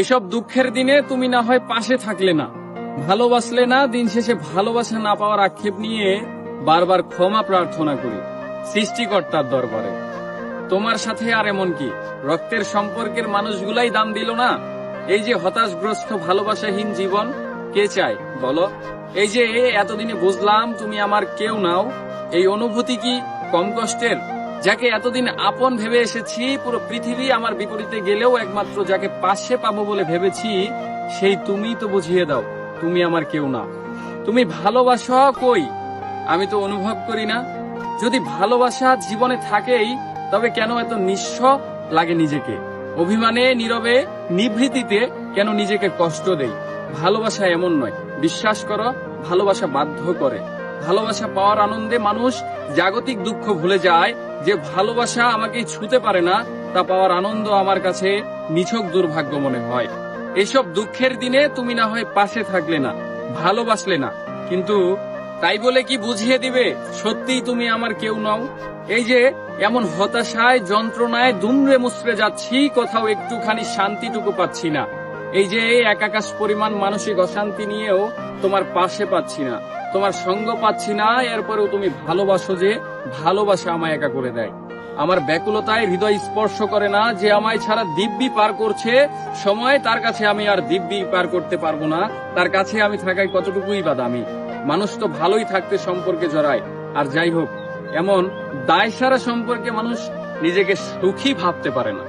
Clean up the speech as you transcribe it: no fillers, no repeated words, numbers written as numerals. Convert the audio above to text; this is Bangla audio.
এসব দুঃখের দিনে তুমি না হয় পাশে থাকলে না, ভালোবাসলে না, দিন শেষে ভালোবাসা না পাওয়ার আক্ষেপ নিয়ে বারবার ক্ষমা প্রার্থনা করি সৃষ্টিকর্তার দরবারে। তোমার সাথে আর এমন কি রক্তের সম্পর্কের মানুষগুলাই দাম দিল না? এই যে হতাশগ্রস্ত ভালোবাসাহীন জীবন কে চায় বলো? এই যে এতদিনে বুঝলাম তুমি আমার কেউ নাও, এই অনুভূতি কি কম কষ্টের? যাকে এতদিন আপন ভেবে এসেছি, পুরো পৃথিবী আমার বিপরীতে গেলেও একমাত্র যাকে পাশে পাবো বলে ভেবেছি, সেই তুমিই তো বুঝিয়ে দাও তুমি আমার কেউ না। তুমি ভালোবাসা কই? আমি তো অনুভব করি না। যদি ভালোবাসা জীবনে থাকেই, তবে কেন এত নিঃস্ব লাগে নিজেকে? অভিমানে, নীরবে, নিভৃতিতে কেন নিজেকে কষ্ট দেই? ভালোবাসা এমন নয়, বিশ্বাস করো, ভালোবাসা বাধ্য করে। ভালোবাসা পাওয়ার আনন্দে মানুষ জাগতিক দুঃখ ভুলে যায়। যে ভালোবাসা আমাকে ছুঁতে পারে না, তা পাওয়ার আনন্দ আমার কাছে নিছক দুর্ভাগ্য মনে হয়। এসব দুঃখের দিনে তুমি না হয় পাশে থাকলে না, ভালোবাসলে না, কিন্তু তাই বলে কি বুঝিয়ে দিবে সত্যিই তুমি আমার কেউ নও? এই যে এমন হতাশায়, যন্ত্রণায় দুমড়ে মুচড়ে যাচ্ছি, কোথাও একটুখানি শান্তিটুকু পাচ্ছি না। এই যে এক আকাশ পরিমাণ মানসিক অশান্তি নিয়েও তোমার পাশে পাচ্ছি না, তোমার সঙ্গ পাচ্ছি না। এরপরেও তুমি ভালোবাসো, যে ভালোবাসা আমায় একা করে দেয়। আমার ব্যাকুলতায় হৃদয় স্পর্শ করে না, যে আমায় ছাড়া দিব্যি পার করছে সময়, তার কাছে আমি আর দিব্যি পার করতে পারবো না। তার কাছে আমি থাকাই কতটুকুই বা দামি। মানুষ তো ভালোই থাকতে সম্পর্কে জড়ায়। আর যাই হোক, এমন দায়সারা সম্পর্কে মানুষ নিজেকে সুখী ভাবতে পারে না।